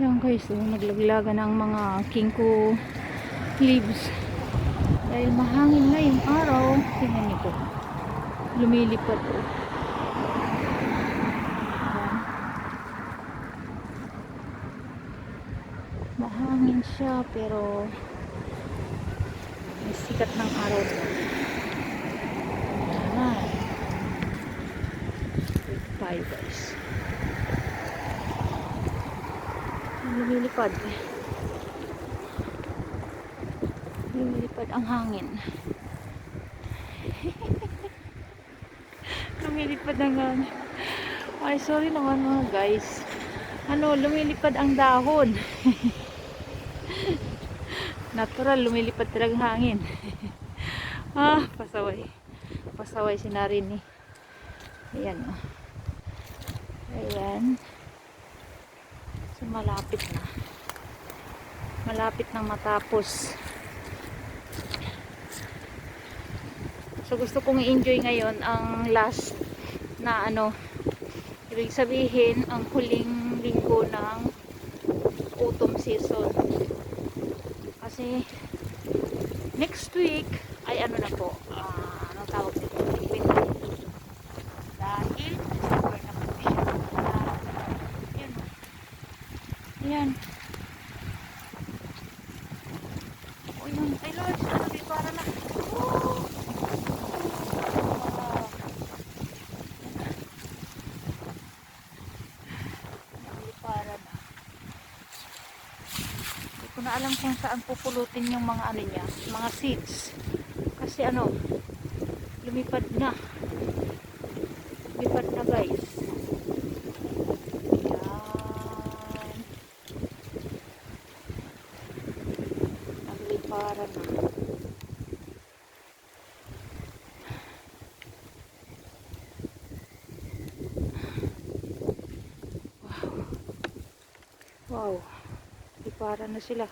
Yan guys, naglaglaga ng mga ginkgo leaves dahil mahangin na yung araw. Tingnan niyo po, lumilipad po. Mahangin siya pero may sikat ng araw. Bye guys, lumilipad ang hangin. Lumilipad ang hangin. Ay, sorry naman mga guys, lumilipad ang dahon. Natural, lumilipad talagang hangin. Pasaway si Narini. Ayan o. Ayan. So malapit nang matapos. So gusto kong i-enjoy ngayon ang last na ibig sabihin ang huling linggo ng autumn season. Kasi next week ay na po, anong tawag nito? Winter. Dahil December na po siya. Yan. O yun. Ay Lord, para na. Hindi ko na alam kung saan pupulutin yung mga niya, mga seeds. Kasi lumipad na guys. Yan. Nagliparan na. Wow. Liparan na sila.